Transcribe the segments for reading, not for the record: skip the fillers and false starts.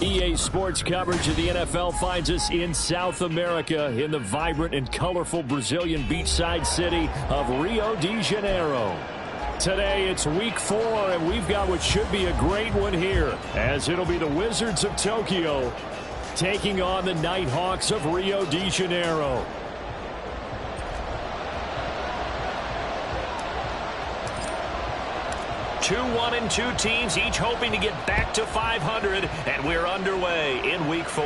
EA Sports coverage of the NFL finds us in South America in the vibrant and colorful Brazilian beachside city of Rio de Janeiro. Today it's week 4, and we've got what should be a great one here, as it'll be the Wizards of Tokyo taking on the Nighthawks of Rio de Janeiro. Two 1-2 teams, each hoping to get back to 500, and we're underway in week 4.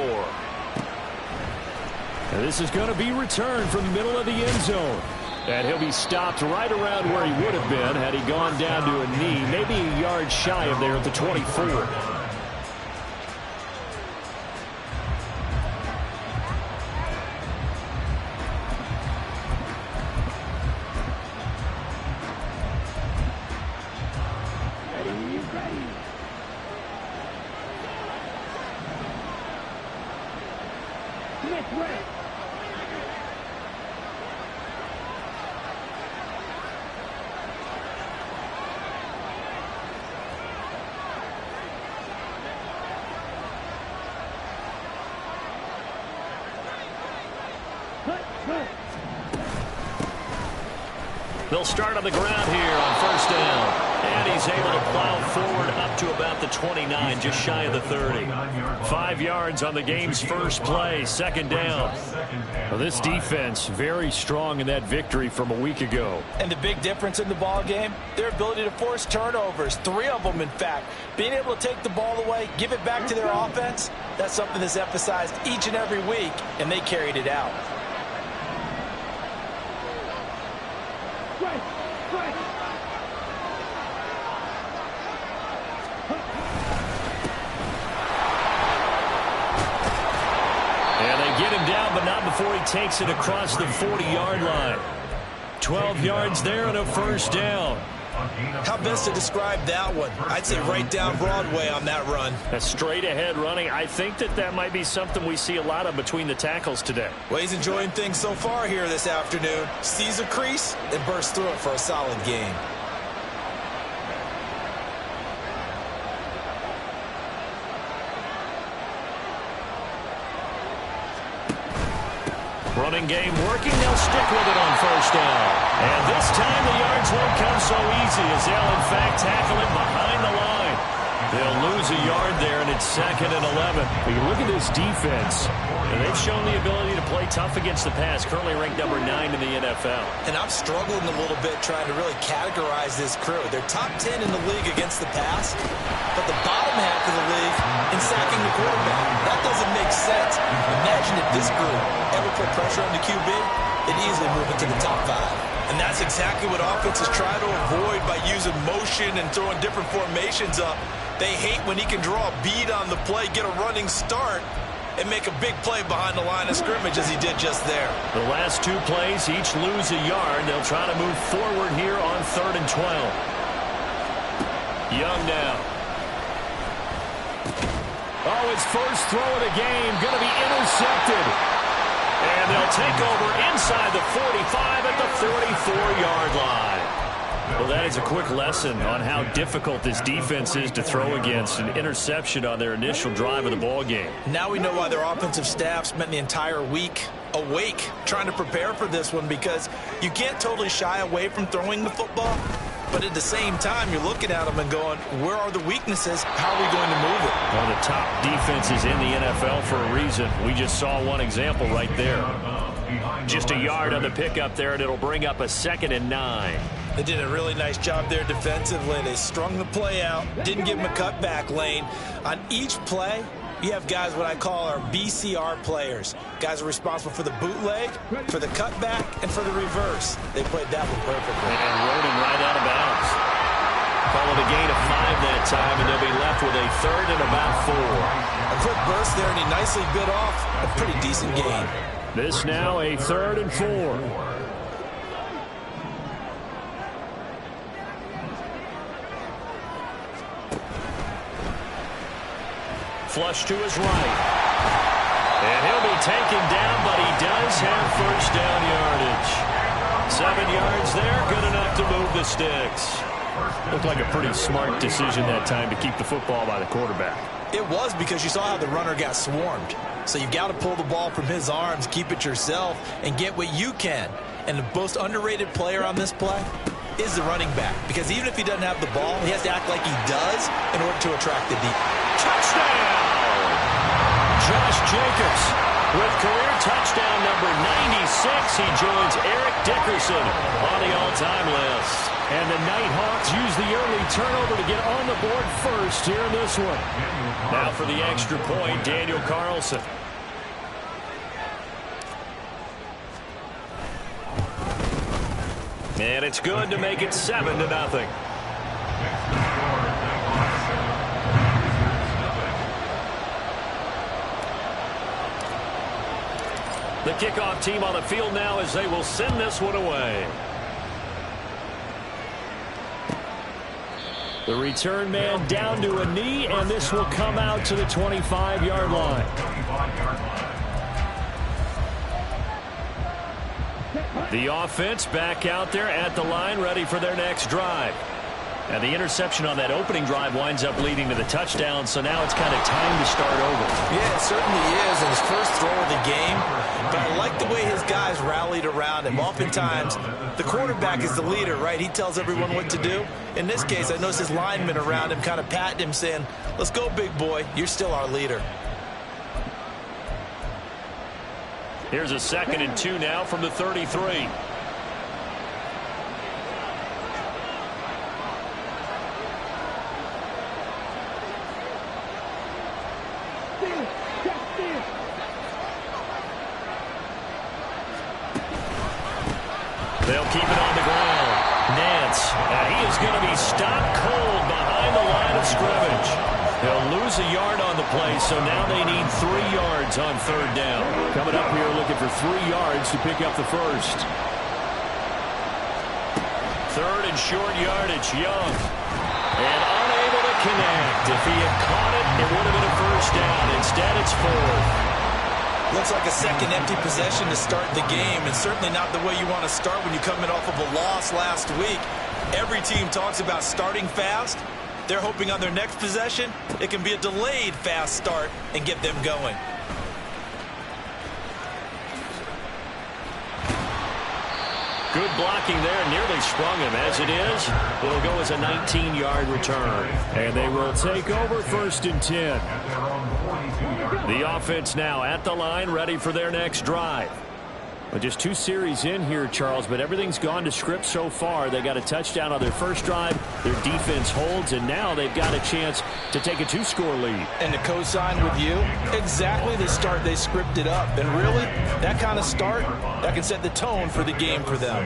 And this is going to be returned from the middle of the end zone. And he'll be stopped right around where he would have been had he gone down to a knee, maybe a yard shy of there at the 24. They'll start on the ground here on first down. And he's able to plow forward up to about the 29, just shy of the 30. 5 yards on the game's first play, second down. Well, this defense very strong in that victory from a week ago. And the big difference in the ball game, their ability to force turnovers, 3 of them in fact. Being able to take the ball away, give it back to their offense, that's something that's emphasized each and every week, and they carried it out. Before he takes it across the 40-yard line. 12 yards there and a first down. How best to describe that one? I'd say right down Broadway on that run. A straight-ahead running. I think that might be something we see a lot of between the tackles today. Well, he's enjoying things so far here this afternoon. Sees a crease and bursts through it for a solid gain. Running game working. They'll stick with it on first down. And this time the yards won't come so easy as they'll, in fact, tackle it behind the line. They'll lose a yard there, and it's 2nd and 11. But you look at this defense, and they've shown the ability to play tough against the pass, currently ranked number 9 in the NFL. And I'm struggling a little bit trying to really categorize this crew. They're top 10 in the league against the pass, but the bottom half of the league in sacking the quarterback. That doesn't make sense. Imagine if this group ever put pressure on the QB, they'd easily move into the top 5. And that's exactly what offenses try to avoid by using motion and throwing different formations up. They hate when he can draw a bead on the play, get a running start, and make a big play behind the line of scrimmage as he did just there. The last 2 plays, each lose a yard. They'll try to move forward here on 3rd and 12. Young now. Oh, his first throw of the game going to be intercepted. And they'll take over inside the 45 at the 44-yard line. Well, that is a quick lesson on how difficult this defense is to throw against. An interception on their initial drive of the ball game. Now we know why their offensive staff spent the entire week awake trying to prepare for this one, because you can't totally shy away from throwing the football. But at the same time, you're looking at them and going, where are the weaknesses? How are we going to move it? One of the top defenses in the NFL for a reason. We just saw one example right there. Just a yard on the pickup there, and it'll bring up a 2nd and 9. They did a really nice job there defensively. They strung the play out, didn't give him a cutback lane. On each play, you have guys what I call our BCR players. Guys are responsible for the bootleg, for the cutback, and for the reverse. They played that one perfectly. And rode him right out of bounds. Call it a gain of 5 that time, and they'll be left with a 3rd and about 4. A quick burst there, and he nicely bit off a pretty decent gain. This now a 3rd and 4. Flush to his right. And he'll be taken down, but he does have first down yardage. 7 yards there, good enough to move the sticks. Looked like a pretty smart decision that time to keep the football by the quarterback. It was, because you saw how the runner got swarmed. So you've got to pull the ball from his arms, keep it yourself, and get what you can. And the most underrated player on this play is the running back, because even if he doesn't have the ball, he has to act like he does in order to attract the deep. Touchdown! Josh Jacobs with career touchdown number 96. He joins Eric Dickerson on the all-time list. And the Nighthawks use the early turnover to get on the board first here in this one. Now for the extra point, Daniel Carlson. And it's good to make it 7-0. The kickoff team on the field now as they will send this one away. The return man down to a knee, and this will come out to the 25-yard line. The offense back out there at the line, ready for their next drive. And the interception on that opening drive winds up leading to the touchdown, so now it's kind of time to start over. Yeah, it certainly is, and his first throw of the game. But I like the way his guys rallied around him. Oftentimes, the quarterback is the leader, right? He tells everyone what to do. In this case, I noticed his linemen around him kind of patting him, saying, "Let's go, big boy. You're still our leader." Here's a 2nd and 2 now from the 33. They'll keep it on the ground. Nance, and he is going to be stopped cold behind the line of scrimmage. They'll lose a yard on the play, so now they need 3 yards on 3rd down. Coming up here looking for 3 yards to pick up the first. 3rd and short yardage, Young. And unable to connect. If he had caught it, it would have been a first down. Instead, it's 4th. Looks like a second empty possession to start the game, and certainly not the way you want to start when you come in off of a loss last week. Every team talks about starting fast. They're hoping on their next possession, it can be a delayed fast start and get them going. Good blocking there, nearly sprung him. As it is, it'll go as a 19-yard return. And they will take over 1st and 10. The offense now at the line, ready for their next drive. Well, just 2 series in here, Charles, but everything's gone to script so far. They got a touchdown on their first drive. Their defense holds, and now they've got a chance to take a 2-score lead. And to co-sign with you, exactly the start they scripted up. And really, that kind of start, that can set the tone for the game for them.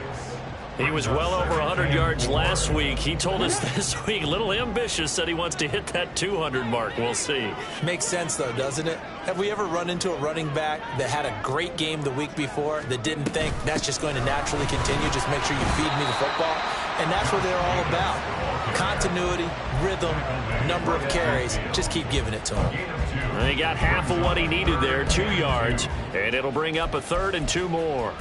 He was well over 100 yards last week. He told us this week, a little ambitious, said he wants to hit that 200 mark. We'll see. Makes sense, though, doesn't it? Have we ever run into a running back that had a great game the week before that didn't think that's just going to naturally continue? Just make sure you feed me the football. And that's what they're all about. Continuity, rhythm, number of carries. Just keep giving it to him. He got half of what he needed there, 2 yards, and it'll bring up a 3rd and 2 more.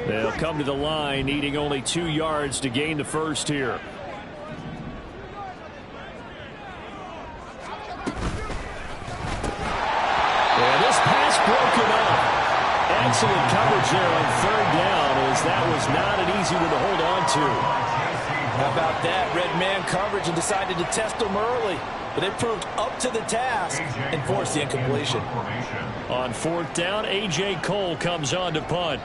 They'll come to the line, needing only 2 yards to gain the first here. And this pass broken up. Excellent coverage there on 3rd down, as that was not an easy one to hold on to. How about that? Red man coverage and decided to test them early. But they proved up to the task and forced the incompletion. On 4th down, A.J. Cole comes on to punt.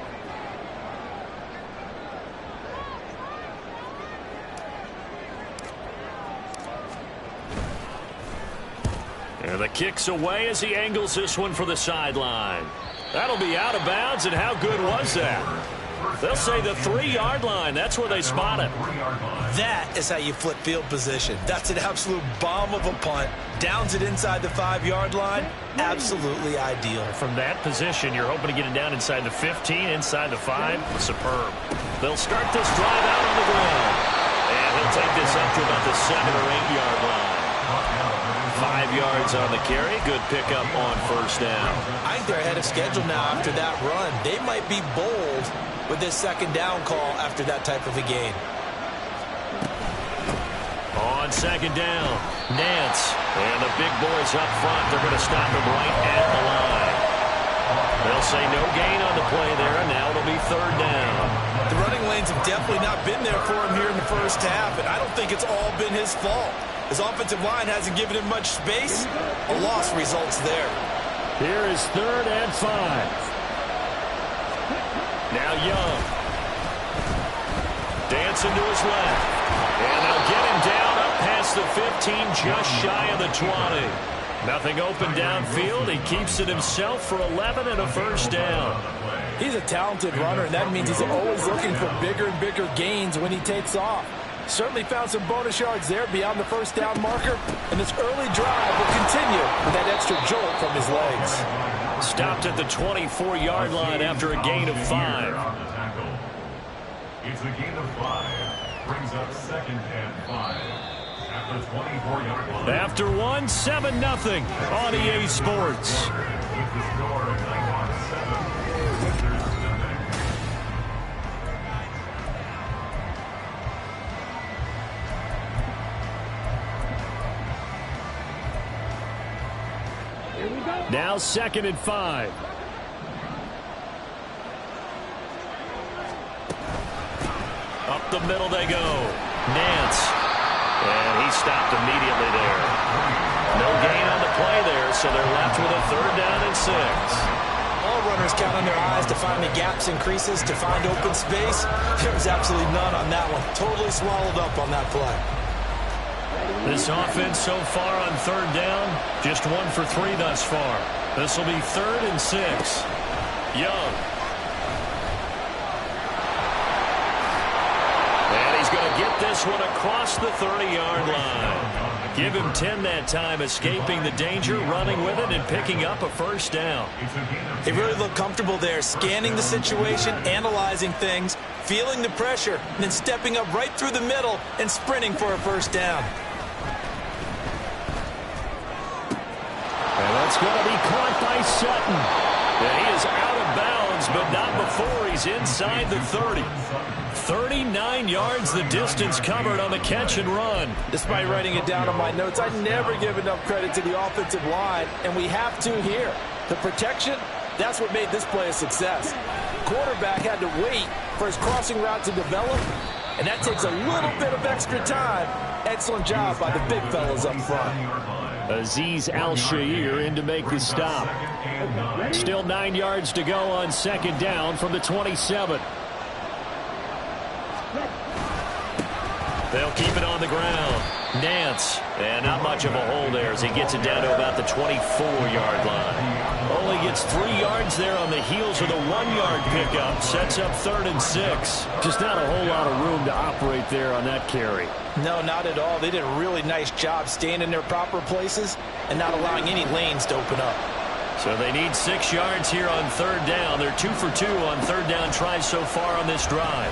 And the kick's away as he angles this one for the sideline. That'll be out of bounds, and how good was that? They'll say the 3-yard line. That's where they spot it. That is how you flip field position. That's an absolute bomb of a punt. Downs it inside the 5-yard line. Absolutely ideal. From that position, you're hoping to get it down inside the 15, inside the 5. Superb. They'll start this drive out on the ground. And he'll take this up to about the 7 or 8-yard line. 5 yards on the carry. Good pickup on 1st down. I think they're ahead of schedule now after that run. They might be bold with this 2nd down call after that type of a gain. On on second down. Nance. And the big boys up front. They're going to stop him right at the line. They'll say no gain on the play there, and now it'll be third down. The running lanes have definitely not been there for him here in the first half, and I don't think it's all been his fault. His offensive line hasn't given him much space. A loss results there. Here is 3rd and 5. Now Young. Dancing to his left. And they'll get him down up past the 15, just shy of the 20. Nothing open downfield. He keeps it himself for 11 and a first down. He's a talented runner, and that means he's always looking for bigger and bigger gains when he takes off. Certainly found some bonus yards there beyond the first down marker, and this early drive will continue with that extra jolt from his legs. Stopped at the 24-yard line after a gain of 5. It's a gain of 5. Brings up 2nd and 5. After 24-yard line. After 1, 7-0 on EA Sports. With the score of 9-7. Now 2nd and 5. Up the middle they go. Nance. And he stopped immediately there. No gain on the play there, so they're left with a 3rd down and 6. All runners count on their eyes to find the gaps and creases, to find open space. There was absolutely none on that one. Totally swallowed up on that play. This offense so far on 3rd down, just 1 for 3 thus far. This will be 3rd and 6. Young. And he's going to get this one across the 30-yard line. Give him 10 that time, escaping the danger, running with it, and picking up a first down. They really look comfortable there, scanning the situation, analyzing things, feeling the pressure, and then stepping up right through the middle and sprinting for a first down. And that's going to be caught by Sutton. And he is out of bounds, but not before he's inside the 30. 39 yards the distance covered on the catch and run. Despite writing it down on my notes, I never give enough credit to the offensive line, and we have to here. The protection, that's what made this play a success. Quarterback had to wait for his crossing route to develop, and that takes a little bit of extra time. Excellent job by the big fellas up front. Azeez Al-Shaair in to make the stop. Still 9 yards to go on 2nd down from the 27. They'll keep it on the ground. Nance. And not much of a hole there as he gets it down to about the 24-yard line. Only gets 3 yards there on the heels of the 1-yard pickup. Sets up 3rd and 6. Just not a whole lot of room to operate there on that carry. No, not at all. They did a really nice job staying in their proper places and not allowing any lanes to open up. So they need 6 yards here on 3rd down. They're 2 for 2 on 3rd down tries so far on this drive.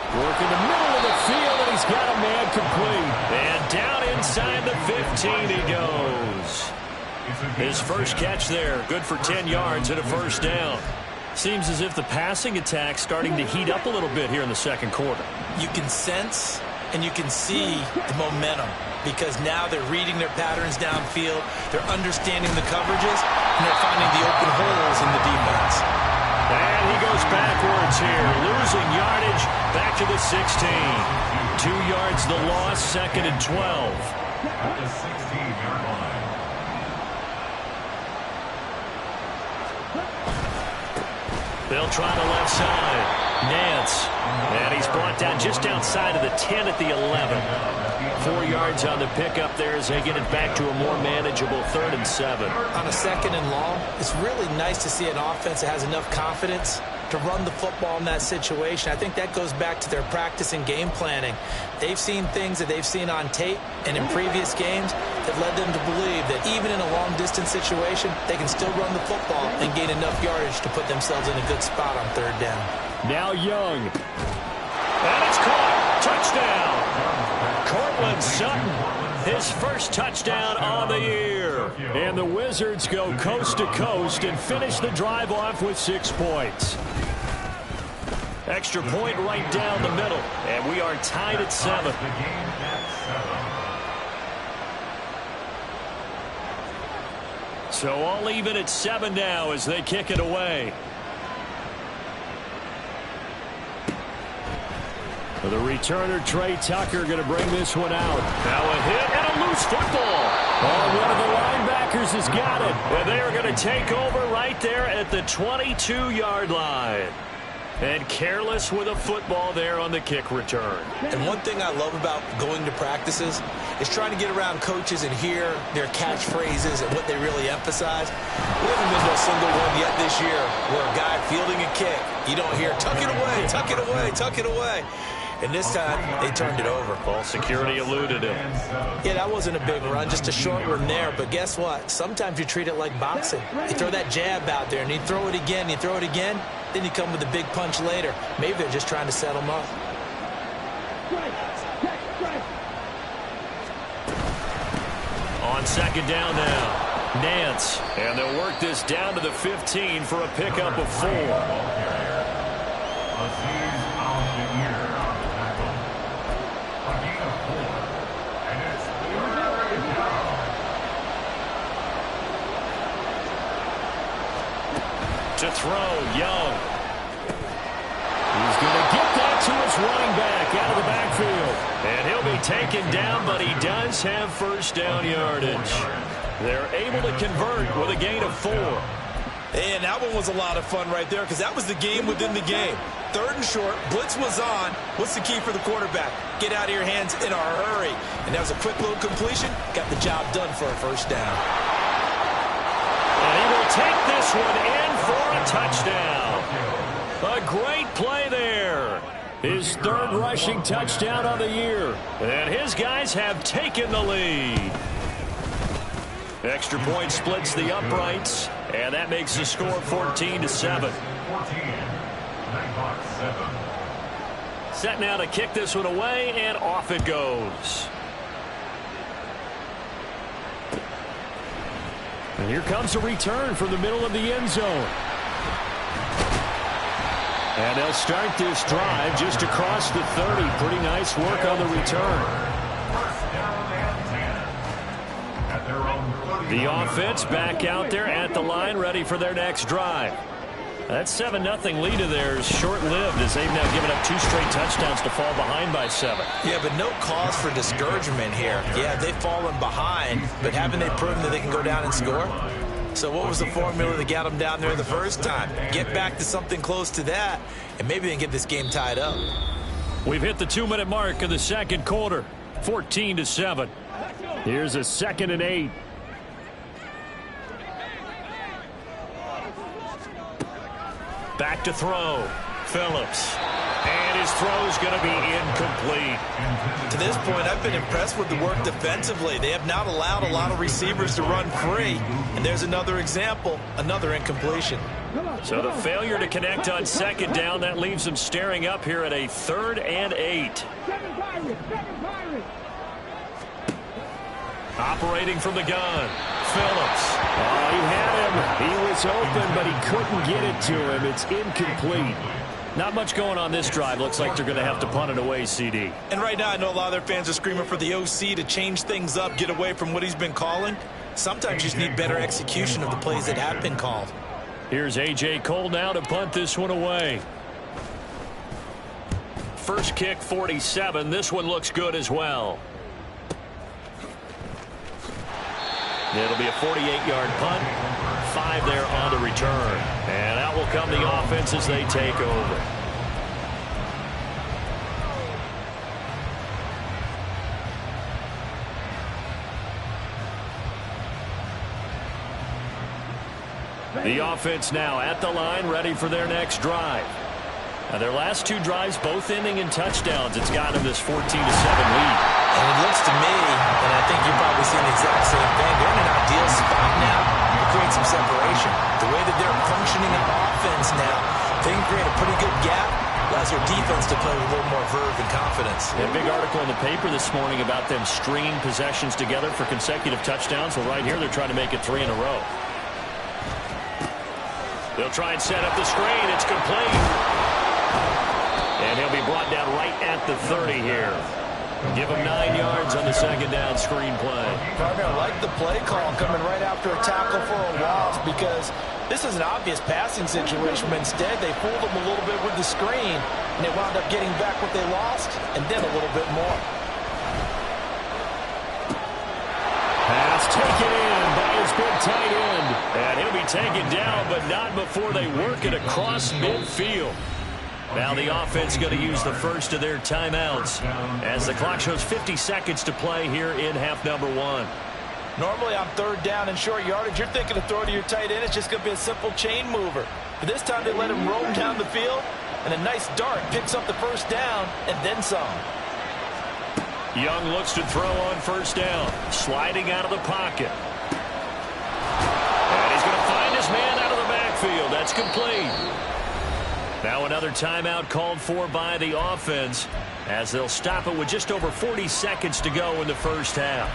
Work in the middle of the field, and he's got a man complete. And down inside the 15 he goes. His first catch there, good for 10 yards and a first down. Seems as if the passing attack's starting to heat up a little bit here in the second quarter. You can sense and you can see the momentum because now they're reading their patterns downfield, they're understanding the coverages, and they're finding the open holes in the defense. And he goes backwards here, losing yardage back to the 16. 2 yards the loss, 2nd and 12. At the 16-yard line. They'll try the left side. Nance. And he's brought down just outside of the 10 at the 11. 4 yards on the pickup there as they get it back to a more manageable 3rd and 7. On a 2nd and long, it's really nice to see an offense that has enough confidence to run the football in that situation. I think that goes back to their practice and game planning. They've seen things that they've seen on tape and in previous games that led them to believe that even in a long-distance situation, they can still run the football and gain enough yardage to put themselves in a good spot on 3rd down. Now Young. And it's caught. Touchdown. Cortland Sutton, his first touchdown on the year. And the Wizards go coast to coast and finish the drive off with 6 points. Extra point right down the middle. And we are tied at 7. So all even at 7 now as they kick it away. For the returner, Trey Tucker, going to bring this one out. Now a hit and a loose football. Oh, one of the linebackers has got it. And they are going to take over right there at the 22-yard line. And careless with a football there on the kick return. And one thing I love about going to practices is trying to get around coaches and hear their catchphrases and what they really emphasize. We haven't been to a single one yet this year where a guy fielding a kick, you don't hear, tuck it away, tuck it away, tuck it away. And this time, they turned it over. Ball security eluded him. Yeah, that wasn't a big run, just a short run there. But guess what? Sometimes you treat it like boxing. You throw that jab out there, and you throw it again, then you come with a big punch later. Maybe they're just trying to set them up. On second down now, Nance. And they'll work this down to the 15 for a pickup of 4. To throw, Young. He's going to get that to his running back out of the backfield. And he'll be taken down, but he does have first down yardage. They're able to convert with a gain of 4. And that one was a lot of fun right there because that was the game within the game. 3rd and short, blitz was on. What's the key for the quarterback? Get out of your hands in a hurry. And that was a quick little completion. Got the job done for a first down. And he will take this one in for a touchdown. A great play there. His 3rd rushing touchdown on the year. And his guys have taken the lead. Extra point splits the uprights. And that makes the score 14-7. Set now to kick this one away, and off it goes. And here comes a return from the middle of the end zone. And they'll start this drive just across the 30. Pretty nice work on the return. The offense back out there at the line, ready for their next drive. That 7-0 lead of theirs short-lived as they've now given up 2 straight touchdowns to fall behind by 7. Yeah, but no cause for discouragement here. Yeah, they've fallen behind, but haven't they proven that they can go down and score? So what was the formula that got them down there the first time? Get back to something close to that, and maybe they can get this game tied up. We've hit the 2-minute mark of the second quarter, 14-7. Here's a 2nd and 8. Back to throw. Phillips. And his throw's going to be incomplete. To this point, I've been impressed with the work defensively. They have not allowed a lot of receivers to run free. And there's another example, another incompletion. So the failure to connect on second down, that leaves them staring up here at a 3rd and 8. Operating from the gun. Phillips. Oh, he had him. He was open, but he couldn't get it to him. It's incomplete. Not much going on this drive. Looks like they're going to have to punt it away, CD. And right now I know a lot of their fans are screaming for the OC to change things up, get away from what he's been calling. Sometimes you just need better execution of the plays that have been called. Here's A.J. Cole now to punt this one away. First kick, 47. This one looks good as well. It'll be a 48-yard punt. 5 there on the return. And out will come the offense as they take over. The offense now at the line, ready for their next drive. Now their last 2 drives, both ending in touchdowns. It's got them this 14-7 lead. And it looks to me, and I think you're probably seeing the exact same thing, they're in an ideal spot now to create some separation. The way that they're functioning on offense now, they can create a pretty good gap, allows their defense to play with a little more verve and confidence. A big article in the paper this morning about them stringing possessions together for consecutive touchdowns. Well, right here they're trying to make it 3 in a row. They'll try and set up the screen. It's complete. And he'll be brought down right at the 30 here. Give him 9 yards on the second down screen play. Partner, I like the play call coming right after a tackle for a loss because this is an obvious passing situation, but instead they fooled them a little bit with the screen, and they wound up getting back what they lost and then a little bit more. Pass taken in by his big tight end. And he'll be taken down, but not before they work it across midfield. Now the offense going to use the first of their timeouts as the clock shows 50 seconds to play here in half number 1. Normally on third down and short yardage, you're thinking of throwing to your tight end. It's just going to be a simple chain mover. But this time they let him roam down the field, and a nice dart picks up the first down and then some. Young looks to throw on first down, sliding out of the pocket. And he's going to find his man out of the backfield. That's complete. Now another timeout called for by the offense as they'll stop it with just over 40 seconds to go in the first half.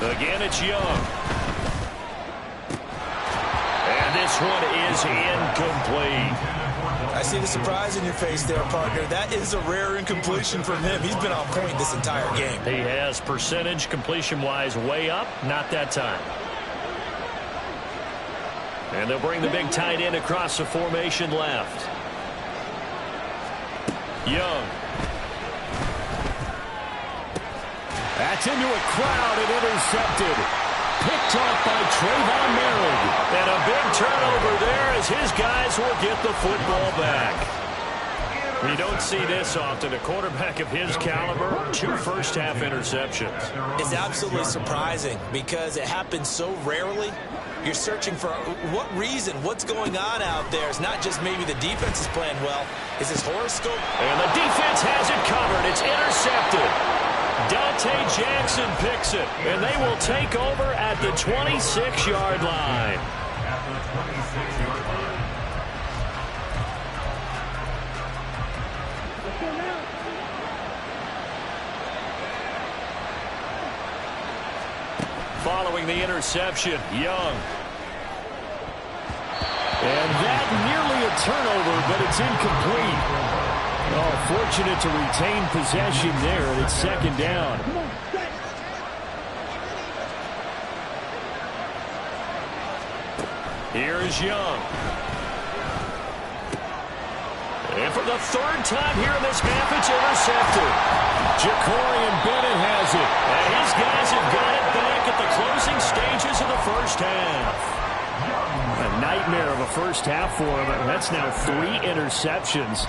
Again, it's Young. And this one is incomplete. I see the surprise in your face there, partner. That is a rare incompletion from him. He's been on point this entire game. He has percentage completion-wise way up. Not that time. And they'll bring the big tight end across the formation left. Young. That's into a crowd and intercepted. Picked off by Trayvon Merritt. And a big turnover there as his guys will get the football back. You don't see this often. A quarterback of his caliber, 2 first-half interceptions. It's absolutely surprising because it happens so rarely. You're searching for what reason, what's going on out there. It's not just maybe the defense is playing well. It's his horoscope. And the defense has it covered. It's intercepted. Dante Jackson picks it, and they will take over at the 26-yard line. Following the interception, Young. And that nearly a turnover, but it's incomplete. Oh, fortunate to retain possession there, and it's second down. Here is Young. And for the third time here in this half, it's intercepted. Jacorian Bennett has it. And his guys have got it back at the closing stages of the first half. A nightmare of a first half for him. That's now 3 interceptions.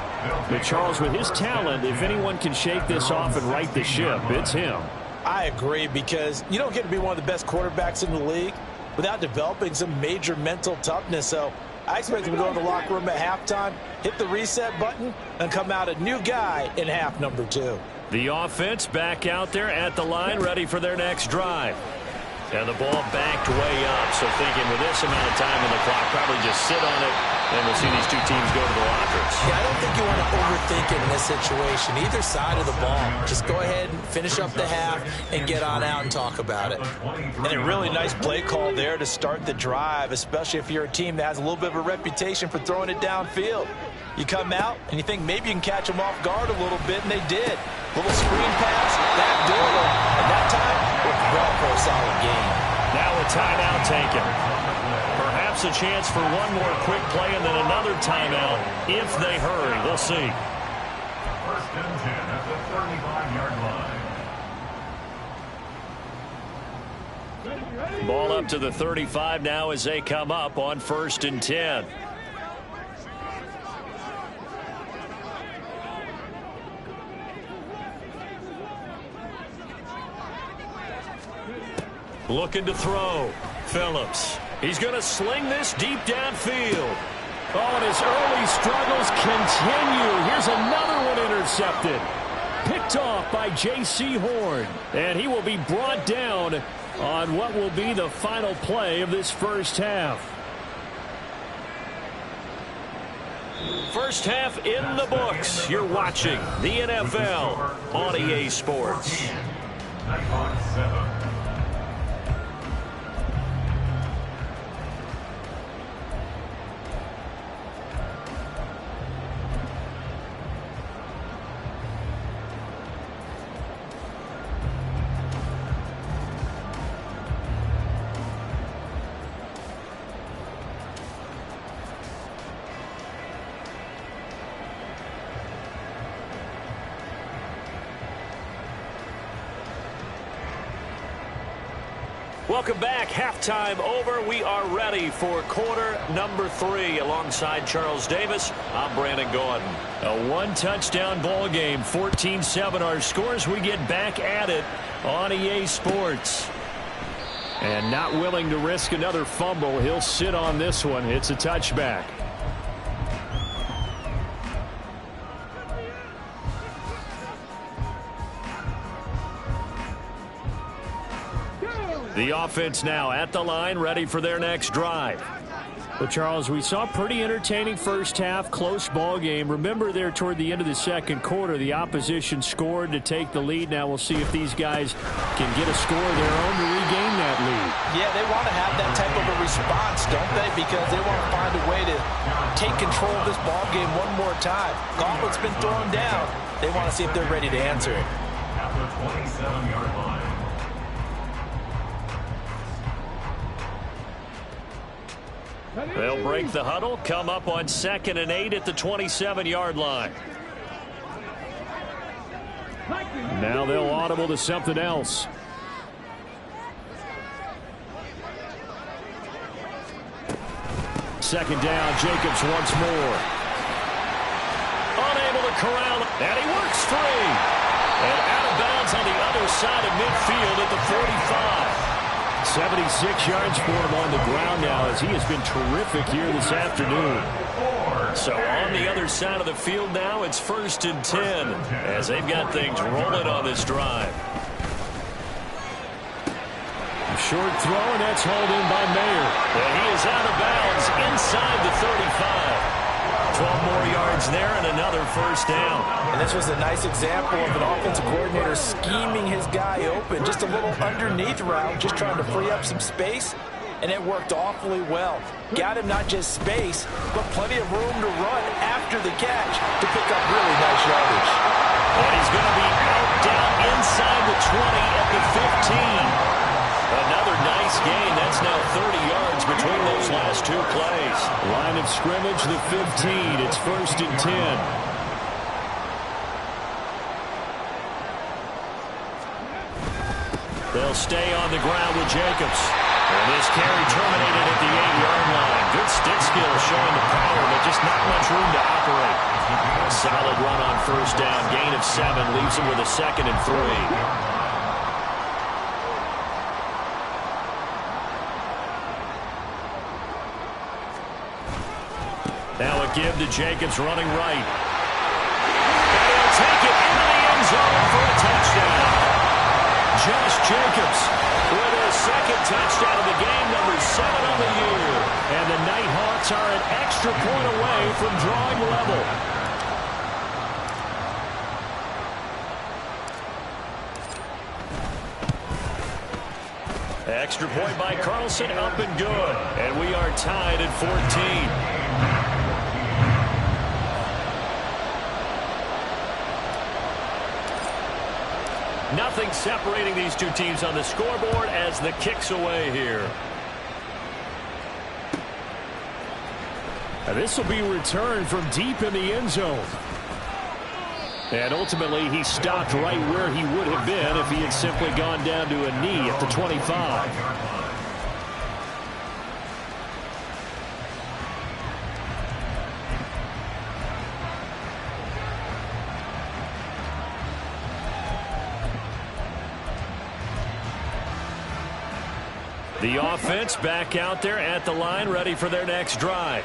But Charles, with his talent, if anyone can shake this off and right the ship, it's him. I agree, because you don't get to be one of the best quarterbacks in the league without developing some major mental toughness. So I expect him to go in the locker room at halftime, hit the reset button, and come out a new guy in half number 2. The offense back out there at the line, ready for their next drive. And the ball backed way up, so thinking with this amount of time on the clock, probably just sit on it, and we'll see these two teams go to the lockers. Yeah, I don't think you want to overthink it in this situation, either side of the ball. Just go ahead and finish up the half and get on out and talk about it. And a really nice play call there to start the drive, especially if you're a team that has a little bit of a reputation for throwing it downfield. You come out, and you think maybe you can catch them off guard a little bit, and they did. Little screen pass, backdoor, and that time, worked well for a solid game. Now a timeout taken. Perhaps a chance for one more quick play and then another timeout if they hurry. We'll see. First and 10 at the 35-yard line. Ball up to the 35 now as they come up on 1st and 10. Looking to throw. Phillips. He's going to sling this deep downfield. Oh, and his early struggles continue. Here's another one intercepted. Picked off by J.C. Horn. And he will be brought down on what will be the final play of this first half. First half in the books. You're watching the NFL on EA Sports. Welcome back. Halftime over. We are ready for quarter number 3. Alongside Charles Davis, I'm Brandon Gaudin. A one-touchdown ball game, 14-7 our scores. We get back at it on EA Sports. And not willing to risk another fumble. He'll sit on this one. It's a touchback. The offense now at the line, ready for their next drive. Well, Charles, we saw a pretty entertaining first half, close ball game. Remember there toward the end of the second quarter, the opposition scored to take the lead. Now we'll see if these guys can get a score of their own to regain that lead. Yeah, they want to have that type of a response, don't they? Because they want to find a way to take control of this ball game one more time. Gauntlet's been thrown down. They want to see if they're ready to answer it. At the 27-yard line. They'll break the huddle, come up on 2nd and 8 at the 27-yard line. Now they'll audible to something else. Second down, Jacobs once more. Unable to corral it, and he works free. And out of bounds on the other side of midfield at the 45. 76 yards for him on the ground now, as he has been terrific here this afternoon. So on the other side of the field now, it's 1st and 10 as they've got things rolling on this drive. Short throw, and that's hauled in by Mayer. And he is out of bounds inside the 35. 12 more yards there and another first down. And this was a nice example of an offensive coordinator scheming his guy open. Just a little underneath route, just trying to free up some space, and it worked awfully well. Got him not just space, but plenty of room to run after the catch to pick up really nice yardage. And he's going to be out down inside the 20 at the 15. Another nice gain. That's now 30 yards between those last 2 plays. Line of scrimmage, the 15. It's 1st and 10. They'll stay on the ground with Jacobs. And this carry terminated at the 8-yard line. Good stick skill showing the power, but just not much room to operate. A solid run on first down. Gain of 7 leaves him with a 2nd and 3. Now a give to Jacobs running right. And he'll take it into the end zone for a touchdown. Josh Jacobs with his 2nd touchdown of the game, number 7 on the year. And the Nighthawks are an extra point away from drawing level. Extra point by Carlson, up and good. And we are tied at 14. Nothing separating these two teams on the scoreboard as the kick's away here. And this will be returned from deep in the end zone. And ultimately, he stopped right where he would have been if he had simply gone down to a knee at the 25. The offense back out there at the line, ready for their next drive.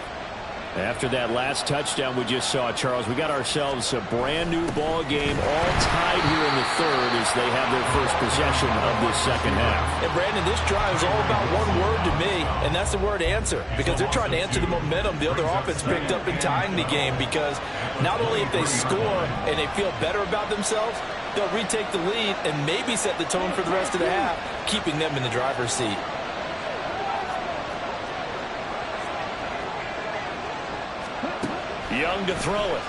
After that last touchdown we just saw, Charles, we got ourselves a brand new ball game, all tied here in the 3rd as they have their first possession of this second half. And Brandon, this drive is all about one word to me, and that's the word answer, because they're trying to answer the momentum the other offense picked up in tying the game, because not only if they score and they feel better about themselves, they'll retake the lead and maybe set the tone for the rest of the half, keeping them in the driver's seat. Young to throw it.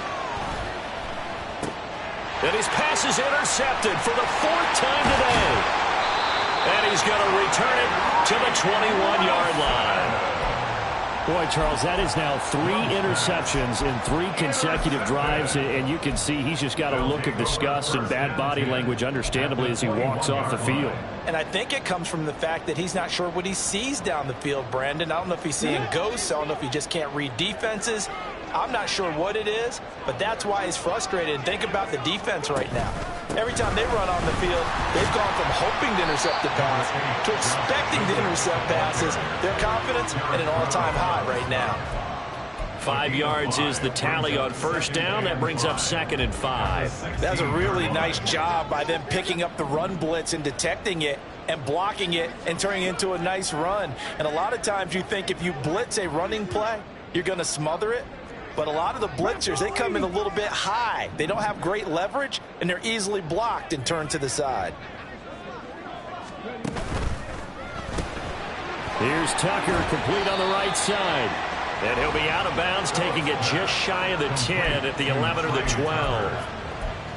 And his pass is intercepted for the 4th time today. And he's going to return it to the 21-yard line. Boy, Charles, that is now 3 interceptions in 3 consecutive drives, and you can see he's just got a look of disgust and bad body language, understandably, as he walks off the field. And I think it comes from the fact that he's not sure what he sees down the field, Brandon. I don't know if he's seeing ghosts. I don't know if he just can't read defenses. I'm not sure what it is, but that's why he's frustrated. And think about the defense right now. Every time they run on the field, they've gone from hoping to intercept the pass to expecting to intercept passes. Their confidence at an all-time high right now. 5 yards is the tally on first down. That brings up 2nd and 5. That's a really nice job by them picking up the run blitz and detecting it and blocking it and turning it into a nice run. And a lot of times you think if you blitz a running play, you're going to smother it. But a lot of the blitzers, they come in a little bit high. They don't have great leverage, and they're easily blocked and turned to the side. Here's Tucker, complete on the right side. And he'll be out of bounds, taking it just shy of the 10 at the 11 or the 12.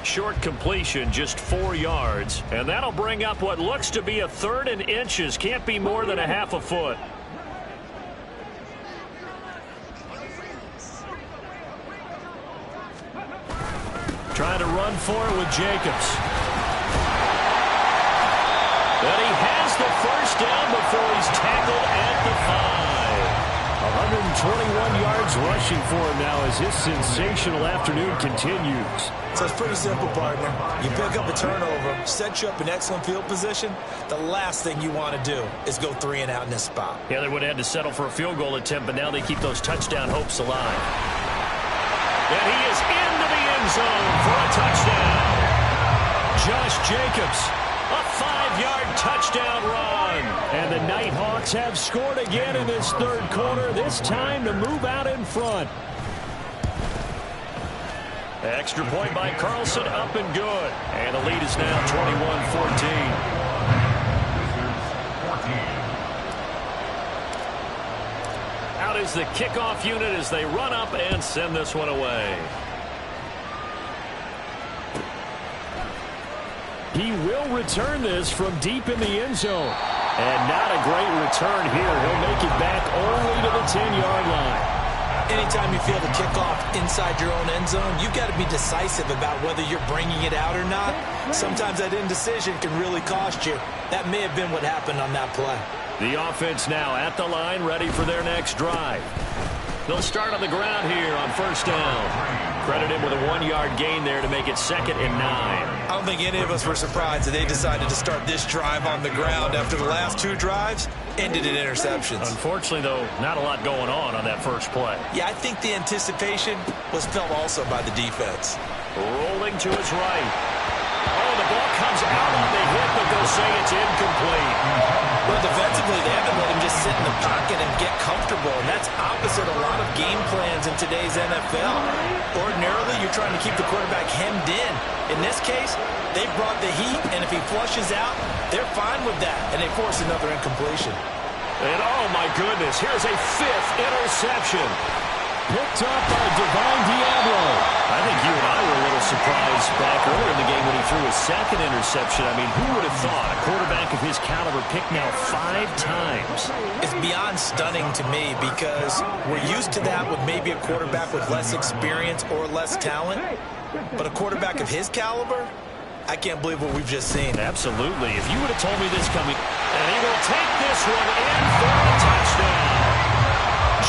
Short completion, just 4 yards. And that'll bring up what looks to be a 3rd and inches. Can't be more than a half a foot. Trying to run for it with Jacobs. But he has the first down before he's tackled at the 5. 121 yards rushing for him now as his sensational afternoon continues. So it's pretty simple, partner. You pick up a turnover, set you up in excellent field position. The last thing you want to do is go 3 and out in this spot. Yeah, they would have had to settle for a field goal attempt, but now they keep those touchdown hopes alive. And he is into the end zone for a touchdown. Josh Jacobs, a 5-yard touchdown run. And the Nighthawks have scored again in this 3rd quarter, this time to move out in front. Extra point by Carlson, up and good. And the lead is now 21-14. Out is the kickoff unit as they run up and send this one away. He will return this from deep in the end zone. And not a great return here. He'll make it back only to the 10-yard line. Anytime you feel the kickoff inside your own end zone, you've got to be decisive about whether you're bringing it out or not. Sometimes that indecision can really cost you. That may have been what happened on that play. The offense now at the line, ready for their next drive. They'll start on the ground here on first down. Credit him with a 1-yard gain there to make it 2nd and 9. I don't think any of us were surprised that they decided to start this drive on the ground after the last 2 drives ended in interceptions. Unfortunately, though, not a lot going on that first play. Yeah, I think the anticipation was felt also by the defense. Rolling to his right. Oh, the ball comes out on the hit, but they'll say it's incomplete. Well, defensively, they haven't let him just sit in the pocket and get comfortable, and that's opposite a lot of game plans in today's NFL. Ordinarily, you're trying to keep the quarterback hemmed in. In this case, they brought the heat, and if he flushes out, they're fine with that, and they force another incompletion. And, oh, my goodness, here's a 5th interception. Picked up by Divine Diablo. I think you and I were a little surprised back earlier in the game when he threw his 2nd interception. I mean, who would have thought a quarterback of his caliber picked now 5 times? It's beyond stunning to me because we're used to that with maybe a quarterback with less experience or less talent. But a quarterback of his caliber, I can't believe what we've just seen. Absolutely. If you would have told me this coming, and he will take this one in for a touchdown.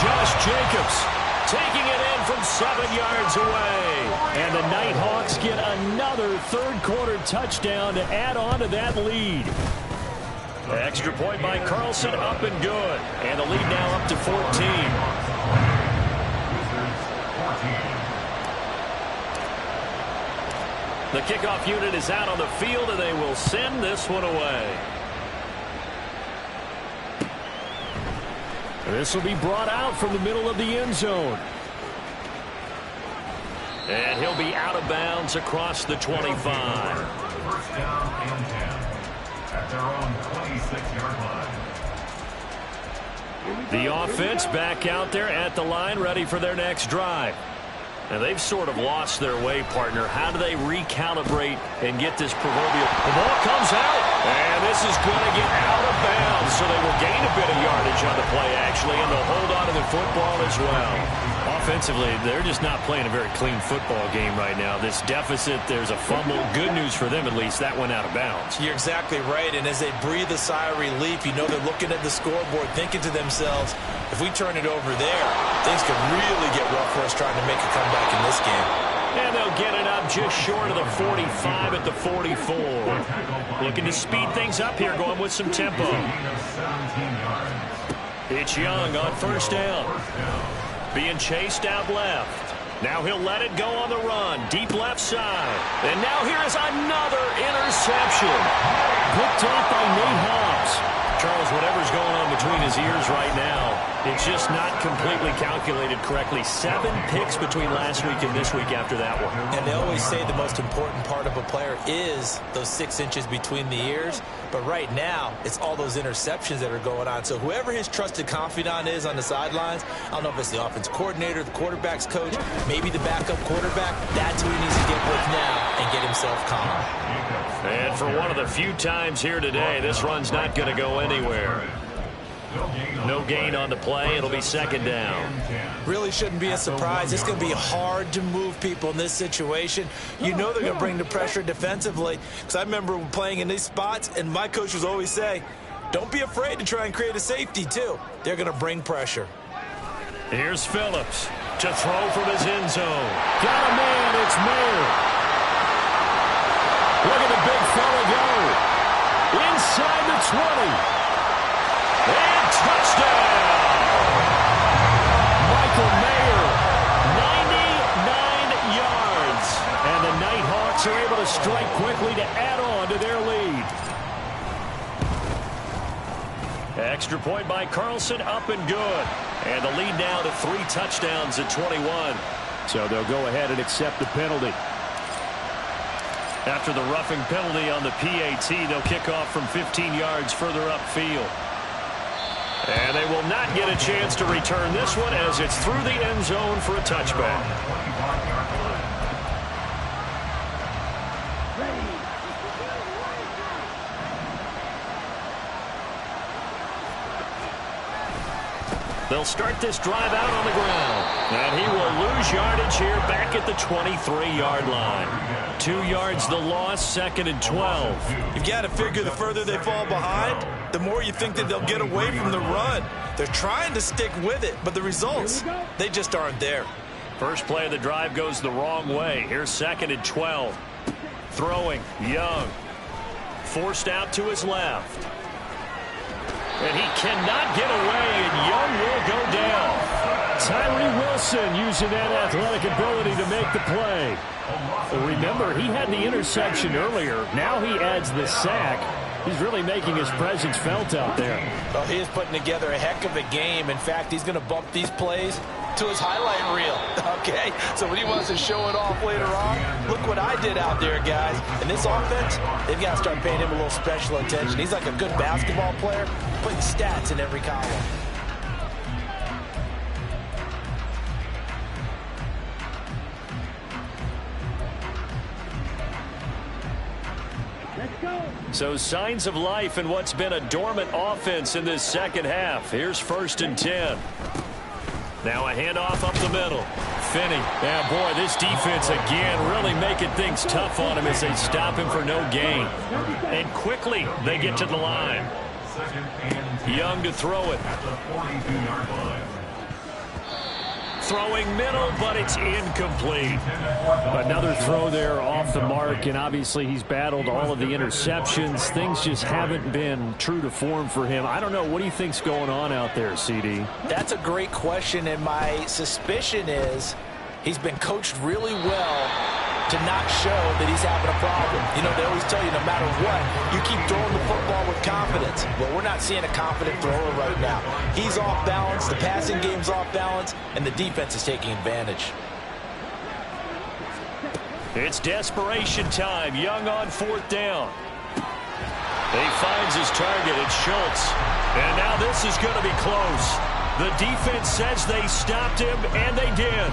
Josh Jacobs taking it in from 7 yards away. And the Nighthawks get another 3rd quarter touchdown to add on to that lead. Extra point by Carlson, up and good. And the lead now up to 14. The kickoff unit is out on the field, and they will send this one away. This will be brought out from the middle of the end zone. And he'll be out of bounds across the 25. First down and 10 at their own 26-yard line. The offense back out there at the line, ready for their next drive. And they've sort of lost their way, partner. How do they recalibrate and get this proverbial... The ball comes out, and this is going to get out of bounds. So they will gain a bit of yardage on the play, actually, and they'll hold on to the football as well. Offensively, they're just not playing a very clean football game right now. This deficit, there's a fumble. Good news for them, at least. That went out of bounds. You're exactly right, and as they breathe a sigh of relief, you know they're looking at the scoreboard, thinking to themselves, if we turn it over there, things could really get rough for us trying to make a comeback in this game. And they'll get it up just short of the 45 at the 44. Looking to speed things up here, going with some tempo. It's Young on first down. Being chased out left. Now he'll let it go on the run. Deep left side. And now here is another interception. Picked off by Nate Hobbs. Charles, whatever's going on between his ears right now, it's just not completely calculated correctly. 7 picks between last week and this week after that one. And they always say the most important part of a player is those 6 inches between the ears. But right now, it's all those interceptions that are going on. So whoever his trusted confidant is on the sidelines, I don't know if it's the offense coordinator, the quarterback's coach, maybe the backup quarterback, that's who he needs to get with now and get himself calm. And for one of the few times here today, this run's not going to go anywhere. No gain on the play. It'll be second down. Really shouldn't be a surprise. It's going to be hard to move people in this situation. You know they're going to bring the pressure defensively. Because I remember playing in these spots, and my coach was always saying, don't be afraid to try and create a safety, too. They're going to bring pressure. Here's Phillips to throw from his end zone. Got a man. It's Mayer. Look at the big fella go. Inside the 20. And touchdown! Michael Mayer, 99 yards. And the Nighthawks are able to strike quickly to add on to their lead. Extra point by Carlson, up and good. And the lead now to 3 touchdowns at 21. So they'll go ahead and accept the penalty. After the roughing penalty on the PAT, they'll kick off from 15 yards further upfield. And they will not get a chance to return this one as it's through the end zone for a touchback. They'll start this drive out on the ground. And he will lose yardage here back at the 23-yard line. 2 yards the loss, second and 12. You've got to figure the further they fall behind, the more you think that they'll get away from the run. They're trying to stick with it, but the results, they just aren't there. First play of the drive goes the wrong way. Here's second and 12. Throwing, Young. Forced out to his left. And he cannot get away, and Young will go down. Tyree Wilson using that athletic ability to make the play. Remember, he had the interception earlier. Now he adds the sack. He's really making his presence felt out there. Well, he is putting together a heck of a game. In fact, he's going to bump these plays to his highlight reel. Okay, so when he wants to show it off later on, look what I did out there, guys. In this offense, they've got to start paying him a little special attention. He's like a good basketball player, putting stats in every column. So signs of life in what's been a dormant offense in this second half. Here's first and 10. Now a handoff up the middle. Finney. Yeah, boy, this defense again really making things tough on him as they stop him for no gain. And quickly they get to the line. Young to throw it. Throwing middle, but it's incomplete. Another throw there off the mark, and obviously he's battled all of the interceptions. Things just haven't been true to form for him. I don't know. What do you think's going on out there, CD? That's a great question, and my suspicion is he's been coached really well to not show that he's having a problem. You know, they always tell you no matter what, you keep throwing the football with confidence. Well, we're not seeing a confident thrower right now. He's off balance, the passing game's off balance, and the defense is taking advantage. It's desperation time. Young on fourth down. He finds his target. It's Schultz. And now this is going to be close. The defense says they stopped him, and they did.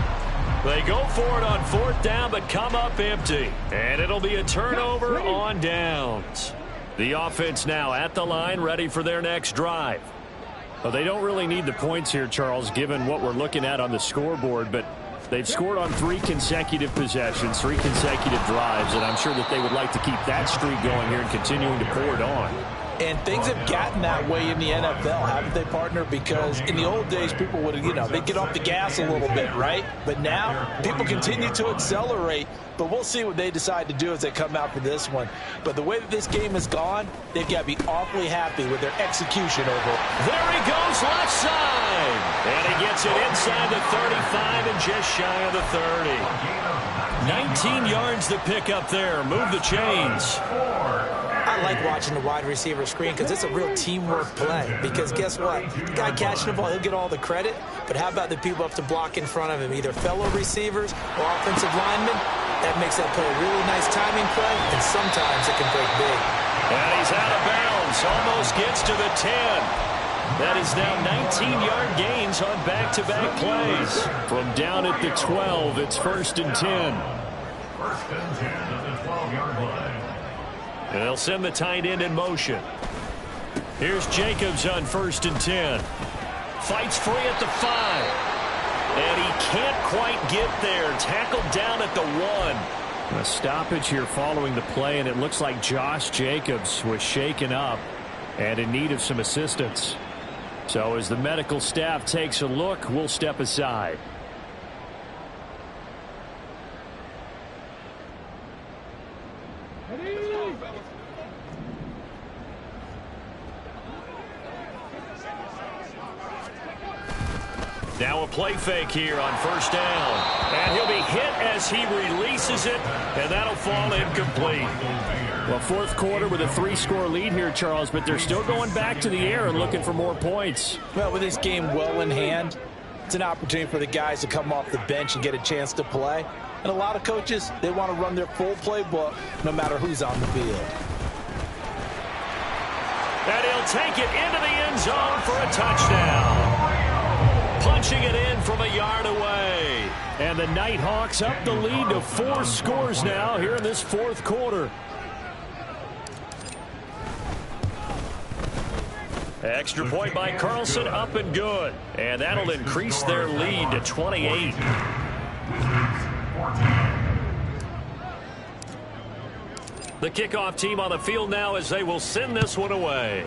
They go for it on 4th down, but come up empty. And it'll be a turnover on downs. The offense now at the line, ready for their next drive. Well, they don't really need the points here, Charles, given what we're looking at on the scoreboard, but they've scored on 3 consecutive possessions, 3 consecutive drives, and I'm sure that they would like to keep that streak going here and continuing to pour it on. And things have gotten that way in the NFL, haven't they, partner? Because in the old days, people would, they'd get off the gas a little bit, right? But now, people continue to accelerate. But we'll see what they decide to do as they come out for this one. But the way that this game has gone, they've got to be awfully happy with their execution over. There he goes, left side. And he gets it inside the 35 and just shy of the 30. 19 yards to pick up there. Move the chains. I like watching the wide receiver screen because it's a real teamwork play. Because guess what? The guy catching the ball, he'll get all the credit. But how about the people up to block in front of him, either fellow receivers or offensive linemen? That makes that play a really nice timing play, and sometimes it can break big. And he's out of bounds. Almost gets to the 10. That is now 19-yard gains on back-to-back plays. From down at the 12, it's 1st and 10. 1st and 10 at the 12-yard line. And they'll send the tight end in motion. Here's Jacobs on 1st and 10. Fights free at the 5. And he can't quite get there. Tackled down at the 1. A stoppage here following the play, and it looks like Josh Jacobs was shaken up and in need of some assistance. So as the medical staff takes a look, we'll step aside. Now a play fake here on 1st down. And he'll be hit as he releases it, and that'll fall incomplete. Well, 4th quarter with a 3-score lead here, Charles, but they're still going back to the air and looking for more points. Well, with this game well in hand, it's an opportunity for the guys to come off the bench and get a chance to play. And a lot of coaches, they want to run their full playbook no matter who's on the field. And he'll take it into the end zone for a touchdown. Punching it in from a yard away. And the Nighthawks up the lead to 4 scores now here in this 4th quarter. Extra point by Carlson, up and good. And that'll increase their lead to 28. The kickoff team on the field now as they will send this one away.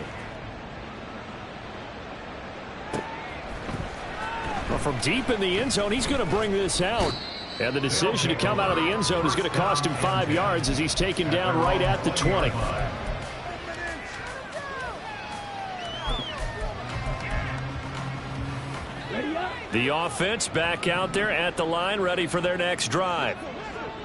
Well, from deep in the end zone, he's going to bring this out. And the decision to come out of the end zone is going to cost him 5 yards as he's taken down right at the 20. The offense back out there at the line, ready for their next drive.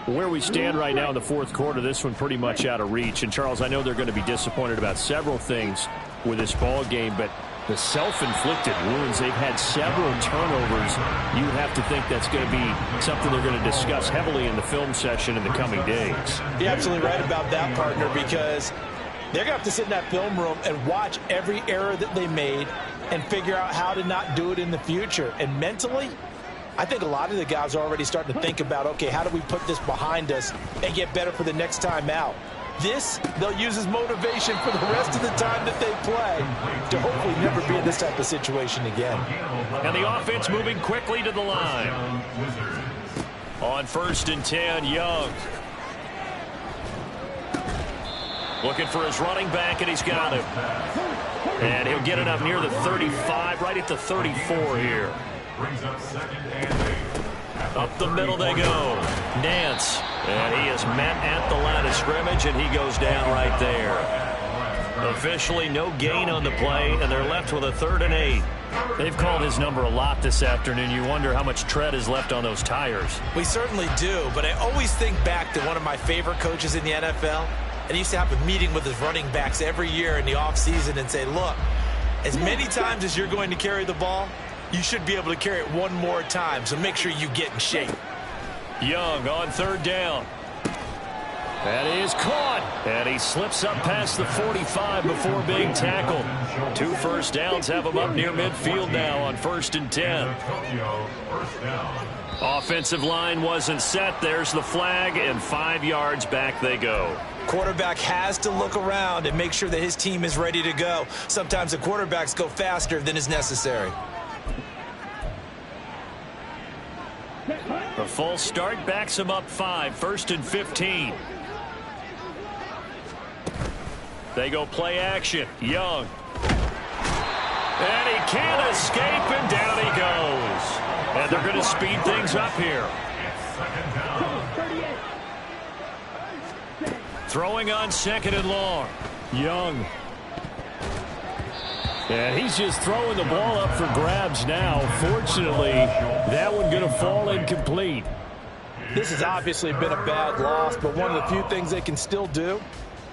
Where we stand right now in the 4th quarter, this one pretty much out of reach. And, Charles, I know they're going to be disappointed about several things with this ball game, but the self-inflicted wounds, they've had several turnovers. You have to think that's going to be something they're going to discuss heavily in the film session in the coming days. You're absolutely right about that, partner, because they're going to have to sit in that film room and watch every error that they made and figure out how to not do it in the future. And mentally, I think a lot of the guys are already starting to think about, okay, how do we put this behind us and get better for the next time out? This, they'll use as motivation for the rest of the time that they play to hopefully never be in this type of situation again. And the offense moving quickly to the line. On 1st and 10, Young. Looking for his running back, and he's got him. And he'll get it up near the 35, right at the 34 here. Brings up 2nd and 8. Up the middle they go. Nance. And he is met at the line of scrimmage, and he goes down right there. Officially no gain on the play, and they're left with a 3rd and 8. They've called his number a lot this afternoon. You wonder how much tread is left on those tires. We certainly do, but I always think back to one of my favorite coaches in the NFL. And he used to have a meeting with his running backs every year in the offseason and say, look, as many times as you're going to carry the ball, you should be able to carry it one more time, so make sure you get in shape. Young on 3rd down. That is caught. And he slips up past the 45 before being tackled. 2 first downs have him up near midfield now on 1st and 10. Offensive line wasn't set. There's the flag, and 5 yards back they go. Quarterback has to look around and make sure that his team is ready to go. Sometimes the quarterbacks go faster than is necessary. The false start backs him up 5, 1st and 15. They go play action. Young. And he can't escape, and down he goes. And they're going to speed things up here. Throwing on 2nd and long. Young. And he's just throwing the ball up for grabs now. Fortunately, that one going to fall incomplete. This has obviously been a bad loss, but one of the few things they can still do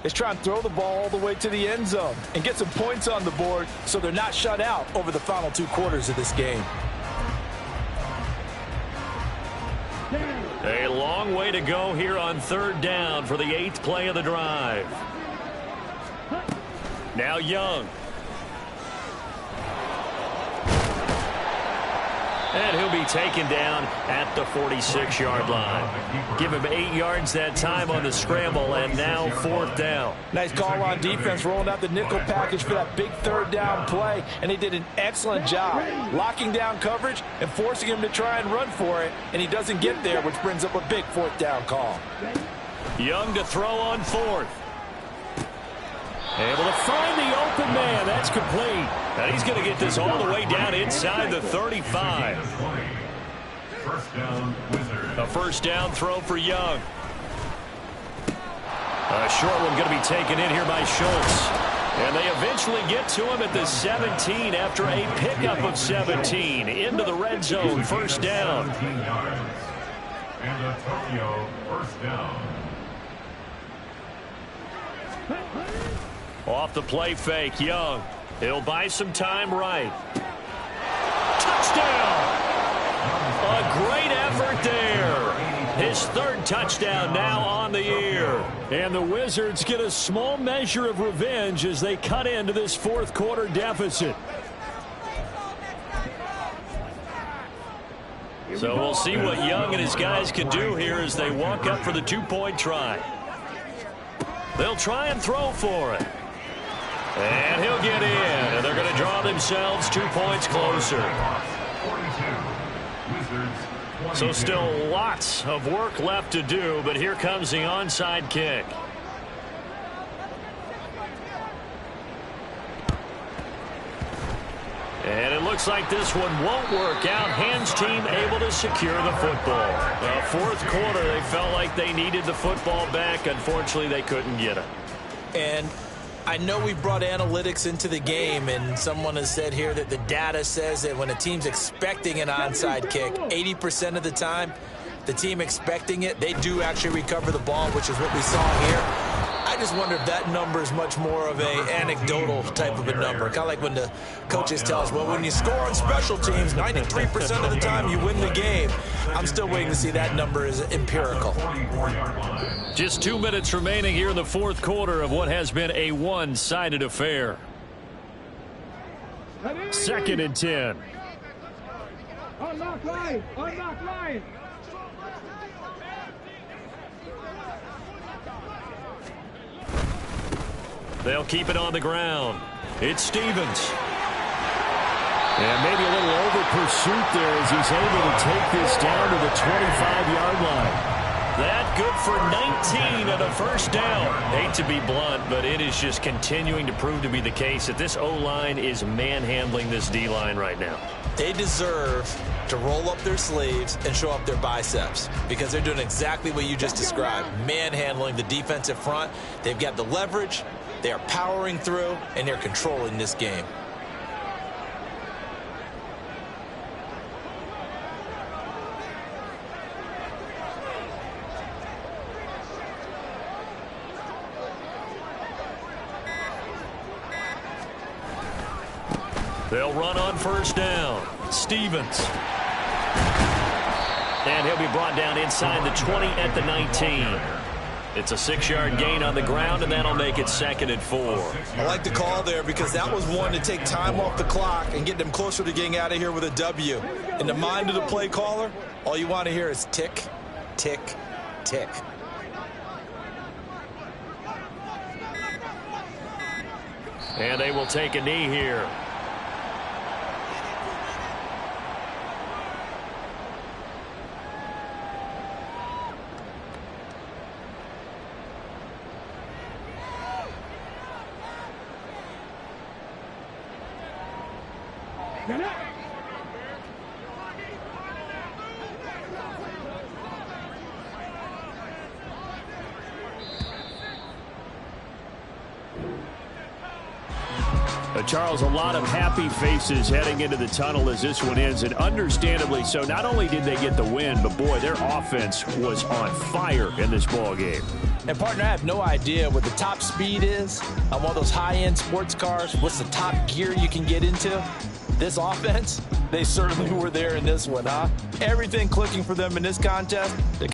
is try and throw the ball all the way to the end zone and get some points on the board so they're not shut out over the final 2 quarters of this game. A long way to go here on 3rd down for the 8th play of the drive. Now Young. And he'll be taken down at the 46-yard line. Give him 8 yards that time on the scramble, and now 4th down. Nice call on defense, rolling out the nickel package for that big 3rd down play, and they did an excellent job locking down coverage and forcing him to try and run for it, and he doesn't get there, which brings up a big 4th down call. Young to throw on 4th. Able to find the open man. That's complete. And he's going to get this all the way down inside the 35. A 1st down throw for Young. A short one going to be taken in here by Schultz. And they eventually get to him at the 17 after a pickup of 17. Into the red zone, 1st down. And a Tokyo 1st down. Off the play fake, Young. He'll buy some time right. Touchdown! A great effort there. His 3rd touchdown now on the year. And the Wizards get a small measure of revenge as they cut into this 4th quarter deficit. So we'll see what Young and his guys can do here as they walk up for the 2-point try. They'll try and throw for it. And he'll get in, and they're going to draw themselves 2 points closer. So still lots of work left to do, but here comes the onside kick. And it looks like this one won't work out. Hands team able to secure the football. 4th quarter, they felt like they needed the football back. Unfortunately, they couldn't get it. And I know we brought analytics into the game, and someone has said here that the data says that when a team's expecting an onside kick, 80% of the time, the team expecting it, they do actually recover the ball, which is what we saw here. I just wonder if that number is much more of a anecdotal type of a number. Kind of like when the coaches tell us, well, when you score on special teams, 93% of the time you win the game. I'm still waiting to see that number is empirical. Just 2 minutes remaining here in the 4th quarter of what has been a one-sided affair. 2nd and 10. Unlock line! Unlock line! They'll keep it on the ground. It's Stevens. And maybe a little over pursuit there as he's able to take this down to the 25-yard line. That good for 19 and a 1st down. Hate to be blunt, but it is just continuing to prove to be the case that this O-line is manhandling this D-line right now. They deserve to roll up their sleeves and show up their biceps because they're doing exactly what you just described, manhandling the defensive front. They've got the leverage, they are powering through, and they're controlling this game. They'll run on 1st down. Stevens. And he'll be brought down inside the 20 at the 19. It's a 6-yard gain on the ground, and that'll make it 2nd and 4. I like the call there because that was one to take time off the clock and get them closer to getting out of here with a W. In the mind of the play caller, all you want to hear is tick, tick, tick. And they will take a knee here. Charles, a lot of happy faces heading into the tunnel as this one ends, and understandably so. Not only did they get the win, but boy, their offense was on fire in this ball game. And partner, I have no idea what the top speed is on one of those high-end sports cars. What's the top gear you can get into? This offense, they certainly were there in this one, huh? Everything clicking for them in this contest.